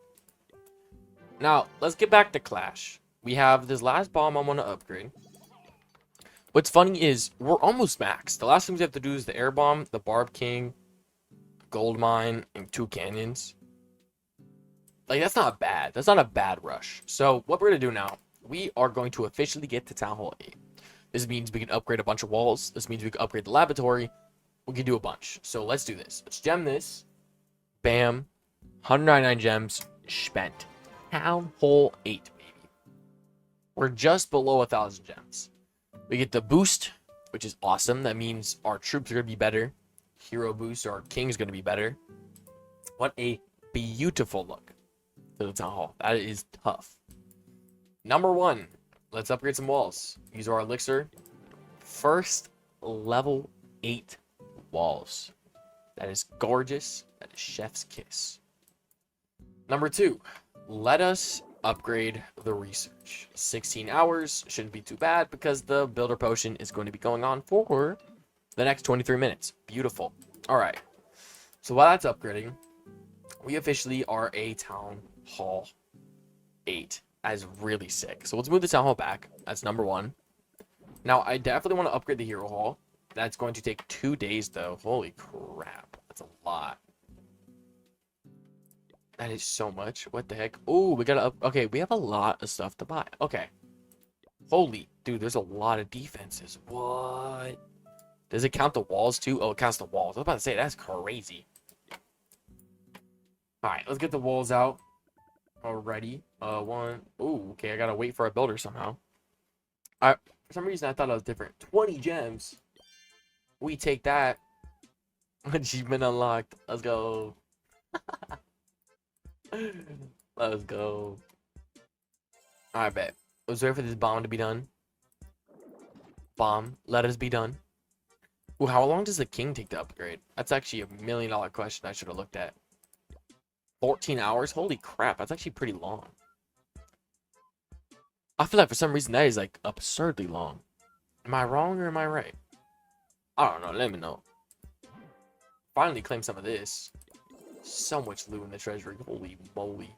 Now, let's get back to Clash. We have this last bomb I want to upgrade. What's funny is we're almost maxed. The last things we have to do is the air bomb, the Barb King, gold mine, and 2 cannons. Like, that's not bad. That's not a bad rush. So what we're gonna do now, we are going to officially get to Town Hall 8. This means we can upgrade a bunch of walls. This means we can upgrade the laboratory. We can do a bunch. So let's do this. Let's gem this. Bam. 199 gems spent. Town Hall 8, baby. We're just below 1,000 gems. We get the boost, which is awesome. That means our troops are going to be better. Hero boost, our king's going to be better. What a beautiful look to the Town Hall. That is tough. Number 1, let's upgrade some walls. Use our elixir. First level 8 walls. That is gorgeous. That is chef's kiss. Number 2, let us upgrade the research. 16 hours shouldn't be too bad because the builder potion is going to be going on for the next 23 minutes. Beautiful. All right. So while that's upgrading, we officially are a Town Hall 8. That is really sick. So let's move the Town Hall back. That's number 1. Now, I definitely want to upgrade the Hero Hall. That's going to take 2 days, though. Holy crap. That's a lot. That is so much. What the heck? Oh, we gotta up. Okay, we have a lot of stuff to buy. Okay. Holy, dude, there's a lot of defenses. What? Does it count the walls, too? Oh, it counts the walls. I was about to say, that's crazy. Alright, let's get the walls out. Already. One. Ooh, okay, I gotta wait for a builder somehow. For some reason, I thought it was different. 20 gems. We take that. Achievement unlocked. Let's go. Let's go. Alright, bet. Let's wait for this bomb to be done. Bomb, let us be done. Ooh, how long does the king take to upgrade? That's actually $1 million question I should have looked at. 14 hours? Holy crap, that's actually pretty long. I feel like for some reason that is like absurdly long. Am I wrong or am I right? I don't know, let me know. Finally claim some of this. So much loot in the treasury. Holy moly.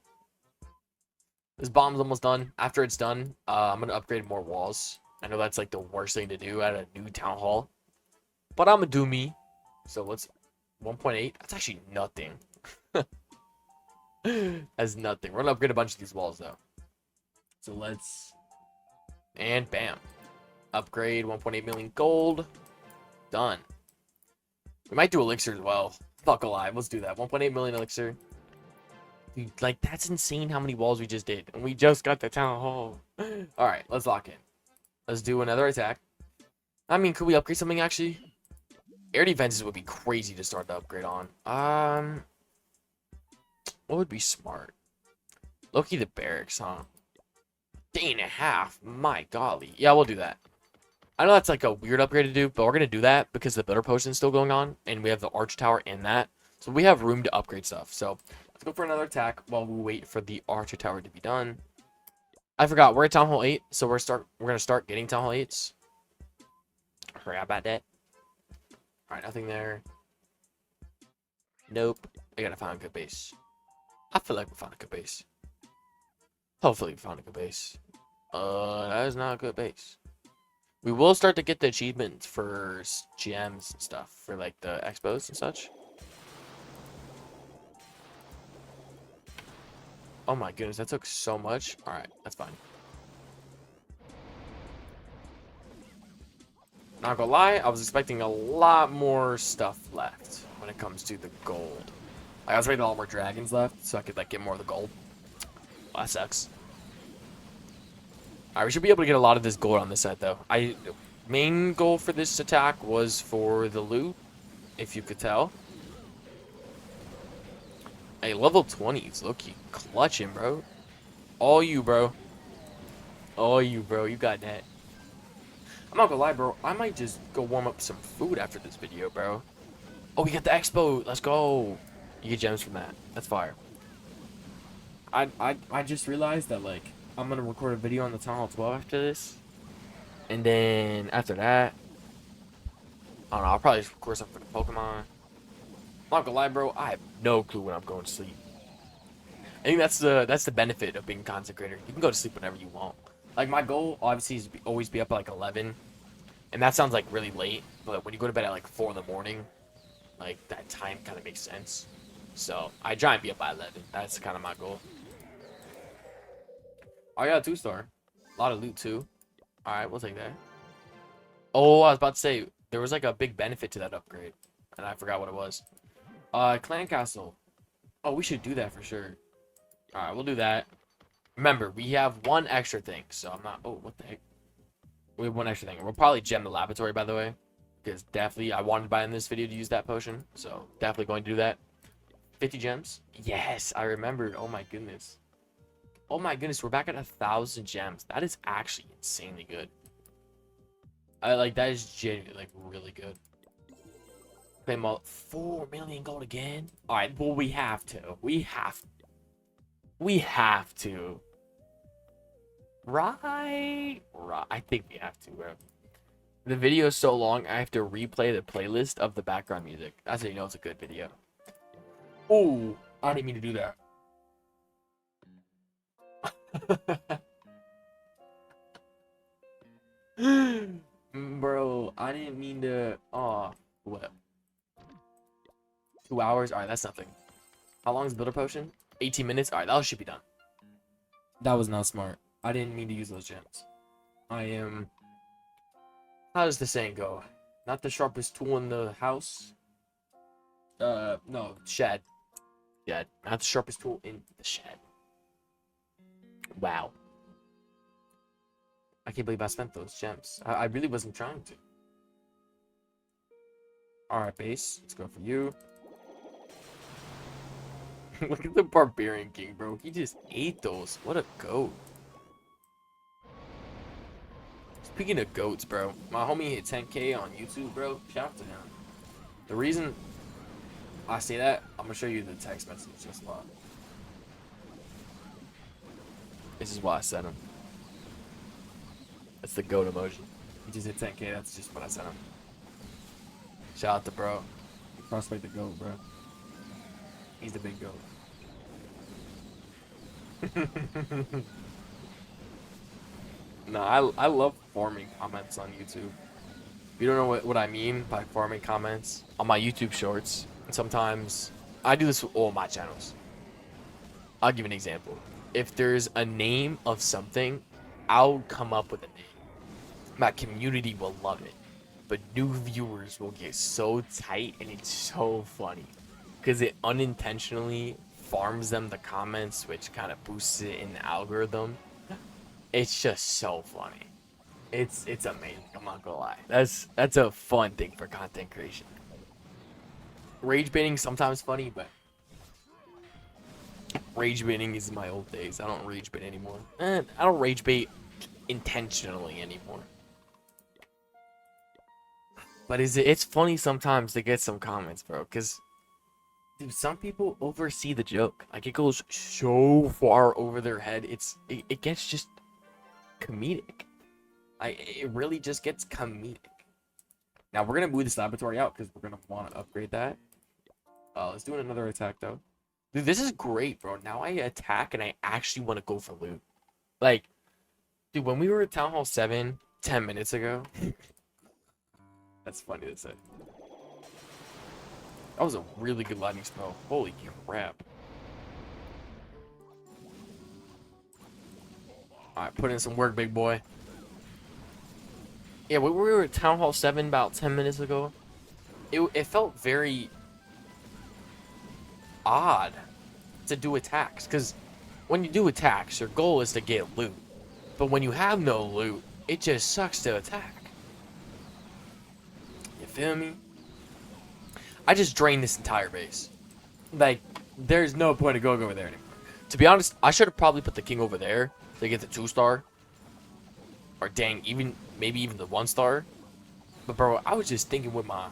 This bomb's almost done. After it's done, I'm going to upgrade more walls. I know that's like the worst thing to do at a new town hall. But I'm going to do me. So let's... 1.8? That's actually nothing. That's nothing. We're going to upgrade a bunch of these walls, though. So let's... And bam. Upgrade 1.8 million gold. Done. We might do elixir as well. Fuck alive. Let's do that. 1.8 million elixir. Dude, like, that's insane how many walls we just did. And we just got the town hall. Alright, let's lock in. Let's do another attack. I mean, could we upgrade something, actually? Air defenses would be crazy to start the upgrade on. What would be smart? Loki the barracks, huh? Day and a half. My golly. Yeah, we'll do that. I know that's like a weird upgrade to do, but we're going to do that because the builder potion is still going on. And we have the arch tower in that. So we have room to upgrade stuff. So let's go for another attack while we wait for the archer tower to be done. I forgot. We're at Town Hall 8. So we're going to start getting Town Hall 8s. Forgot about that. Alright, nothing there. Nope. I got to find a good base. I feel like we found a good base. Hopefully we found a good base. That is not a good base. We will start to get the achievements for gems and stuff for like the expos and such. Oh my goodness, that took so much. All right, that's fine. Not gonna lie, I was expecting a lot more stuff left when it comes to the gold. I was expecting a lot more dragons left, so I could like get more of the gold. Well, that sucks. Alright, we should be able to get a lot of this gold on this side though. Main goal for this attack was for the loot, if you could tell. Hey, level 20s, look, you clutching, bro. All you, bro. All you, bro. You got that. I'm not gonna lie, bro. I might just go warm up some food after this video, bro. Oh, we got the expo. Let's go. You get gems from that. That's fire. I just realized that, like, I'm gonna record a video on the Town Hall 12 after this. And then after that, I don't know, I'll probably just record something for the Pokemon. I'm not gonna lie, bro. I have no clue when I'm going to sleep. I think that's the benefit of being a content creator. You can go to sleep whenever you want. Like, my goal, obviously, is to always be up at, like, 11. And that sounds, like, really late. But when you go to bed at, like, 4 in the morning, like, that time kind of makes sense. So, I try and be up by 11. That's kind of my goal. Oh, I got a 2-star. A lot of loot, too. Alright, we'll take that. Oh, I was about to say, there was, like, a big benefit to that upgrade. And I forgot what it was. Clan Castle. Oh, we should do that for sure. Alright, we'll do that. Remember, we have one extra thing, so I'm not... Oh, what the heck? We have one extra thing. We'll probably gem the laboratory, by the way. Because definitely, I wanted by in this video to use that potion. So, definitely going to do that. 50 gems? Yes, I remembered. Oh my goodness. Oh my goodness, we're back at 1,000 gems. That is actually insanely good. That is genuinely, like, really good. Claim all 4 million gold again? Alright, well, we have to. We have to. Right. I think we have to, bro. The video is so long, I have to replay the playlist of the background music. That's how you know it's a good video. Oh, I didn't mean to do that. Bro, I didn't mean to... Oh, what? 2 hours? Alright, that's nothing. How long is Builder Potion? 18 minutes? Alright, that should be done. That was not smart. I didn't mean to use those gems. I am... How does the saying go? Not the sharpest tool in the house. No, shed. Yeah, not the sharpest tool in the shed. Wow. I can't believe I spent those gems. I really wasn't trying to. Alright, base. Let's go for you. Look at the Barbarian King, bro. He just ate those. What a goat. Speaking of goats, bro, my homie hit 10K on YouTube, bro. Shout out to him. The reason I say that, I'm gonna show you the text message just a lot. This is why I sent him. That's the goat emoji. He just hit 10K. That's just what I sent him. Shout out to bro. Prospect the goat, bro. He's the big goat. No, I love farming comments on YouTube. If you don't know what I mean by farming comments, on my YouTube shorts, sometimes I do this with all my channels. I'll give you an example. If there's a name of something, I'll come up with a name. My community will love it. But new viewers will get so tight and it's so funny. Because it unintentionally farms them the comments, which kind of boosts it in the algorithm. It's just so funny. It's amazing, I'm not gonna lie. That's a fun thing for content creation. Rage baiting sometimes funny, but rage baiting is my old days. I don't rage bait anymore. I don't rage bait intentionally anymore. But it's funny sometimes to get some comments, bro, because dude, some people oversee the joke. Like, it goes so far over their head. It gets just comedic. It really just gets comedic. Now we're gonna move this laboratory out because we're gonna want to upgrade that. Let's do another attack though. Dude, this is great, bro. Now I attack and I actually want to go for loot. Like, Dude, when we were at Town Hall 7 10 minutes ago, that's funny to say. That was a really good lightning spell. Holy crap. Alright, put in some work, big boy. Yeah, when we were at Town Hall 7 about 10 minutes ago, it felt very odd to do attacks. Because when you do attacks, your goal is to get loot. But when you have no loot, it just sucks to attack. You feel me? I just drained this entire base. Like, there's no point of going over there anymore. To be honest, I should have probably put the king over there to get the 2-star. Or dang, maybe even the 1-star. But bro, I was just thinking with my...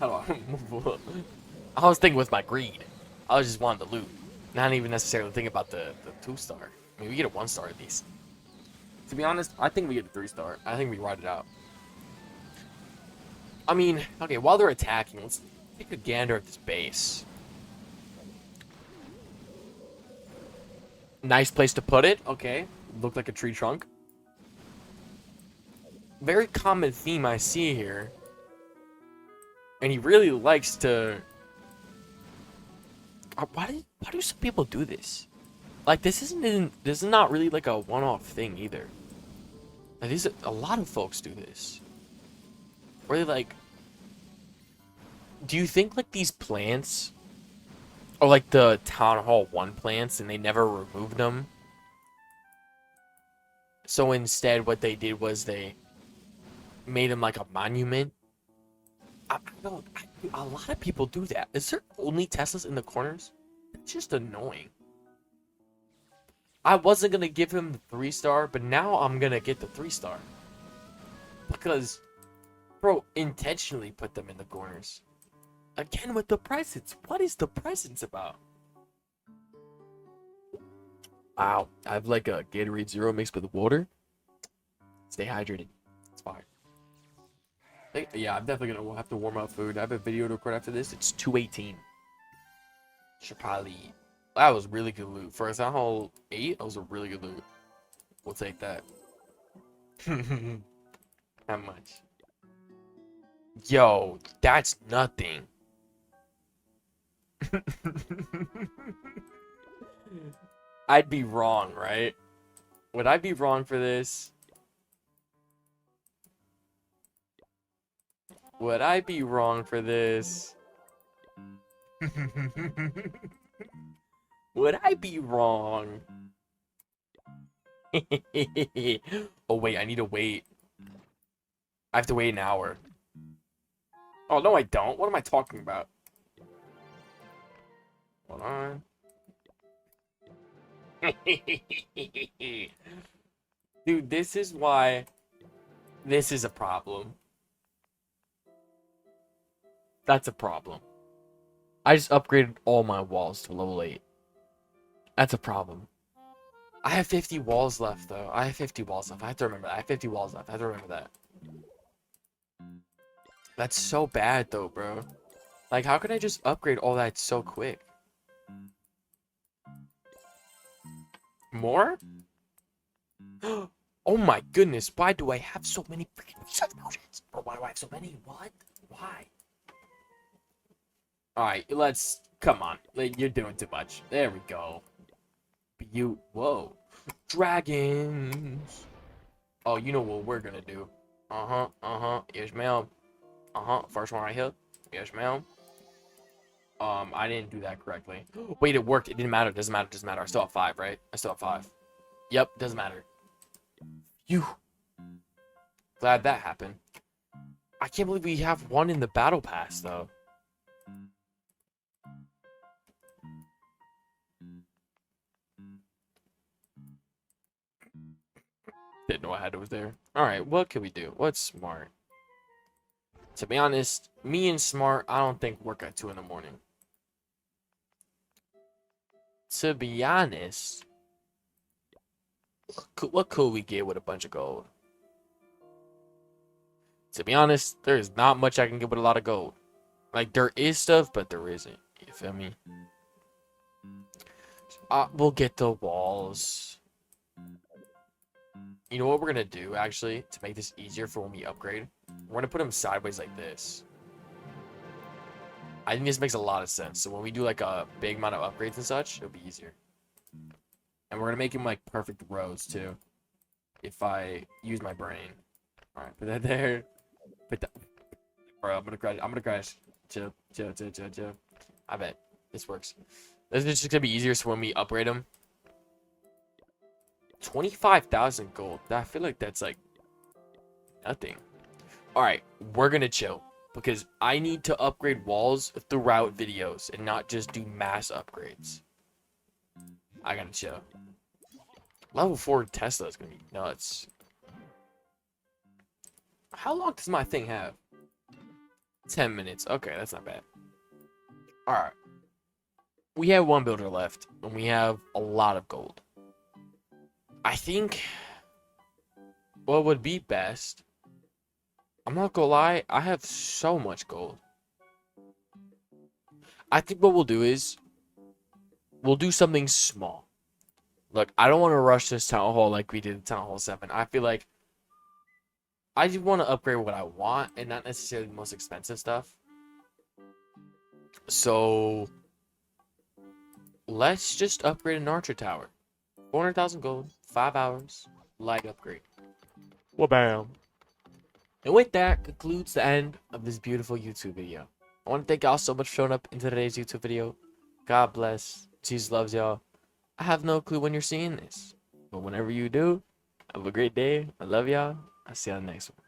How do I move? I was thinking with my greed. I was just wanting the loot. Not even necessarily thinking about the 2-star. I mean, we get a 1-star at least. To be honest, I think we get a 3-star. I think we ride it out. I mean, okay, while they're attacking, let's take a gander at this base. Nice place to put it. Okay. Looked like a tree trunk. Very common theme I see here. And he really likes to... Why do some people do this? Like, this is not really like a one-off thing either. Like, a lot of folks do this. Where they like... Do you think like these plants... Or like the Town Hall 1 plants and they never removed them? So instead what they did was they made them like a monument? A lot of people do that. Is there only Teslas in the corners? It's just annoying. I wasn't going to give him the 3-star, but now I'm going to get the 3-star. Because, bro, intentionally put them in the corners. Again with the presents. What is the presents about? Wow. I have like a Gatorade Zero mixed with water. Stay hydrated. It's fine. Yeah, I'm definitely going to have to warm up food. I have a video to record after this. It's 2:18. Should probably eat. That was really good loot. For a Town Hall 8, that was a really good loot. We'll take that. How much? Yo, that's nothing. I'd be wrong, right? Would I be wrong for this? Would I be wrong for this? Would I be wrong? Oh, wait, I need to wait. I have to wait an hour. Oh, no, I don't. What am I talking about? Hold on. Dude, this is why this is a problem. That's a problem. I just upgraded all my walls to level 8. That's a problem. I have 50 walls left, though. I have 50 walls left. I have to remember that. I have 50 walls left. I have to remember that. That's so bad, though, bro. Like, how can I just upgrade all that so quick? More? Oh my goodness. Why do I have so many freaking research potions? Bro, why do I have so many? What? Why? Alright, let's... Come on. You're doing too much. There we go. Whoa. Dragons. Oh, you know what we're gonna do. Yes, ma'am. First one right here. Yes, ma'am. I didn't do that correctly. Wait, it worked. It didn't matter. Doesn't matter. Doesn't matter. I still have 5, right? I still have 5. Yep, doesn't matter. Glad that happened. I can't believe we have 1 in the battle pass, though. Didn't know I had it was there. Alright, what can we do? What's smart? To be honest, me and Smart, I don't think work at 2 in the morning. To be honest, what could we get with a bunch of gold? To be honest, there's not much I can get with a lot of gold. Like, there is stuff, but there isn't. You feel me? We'll get the walls. You know what we're gonna do actually to make this easier for when we upgrade? We're gonna put them sideways like this. I think this makes a lot of sense. So when we do like a big amount of upgrades and such, it'll be easier. And we're gonna make them like perfect rows too. If I use my brain. All right, put that there. Put that. Bro, I'm gonna crash. I'm gonna crash. Chill. I bet this works. This is just gonna be easier so when we upgrade them. 25,000 gold. I feel like that's like nothing. All right, we're gonna chill because I need to upgrade walls throughout videos and not just do mass upgrades. I gotta chill. Level 4 Tesla is gonna be nuts. How long does my thing have? 10 minutes. Okay, that's not bad. All right. We have one builder left, and we have a lot of gold. I think what would be best, I'm not gonna lie, I have so much gold. I think what we'll do is we'll do something small. Look, I don't want to rush this town hall like we did in Town Hall 7. I feel like I just want to upgrade what I want and not necessarily the most expensive stuff. So let's just upgrade an archer tower. 400,000 gold, 5 hours, light upgrade. Wha-bam. And with that concludes the end of this beautiful YouTube video. I want to thank y'all so much for showing up into today's YouTube video. God bless. Jesus loves y'all. I have no clue when you're seeing this, but whenever you do, have a great day. I love y'all. I'll see y'all next one.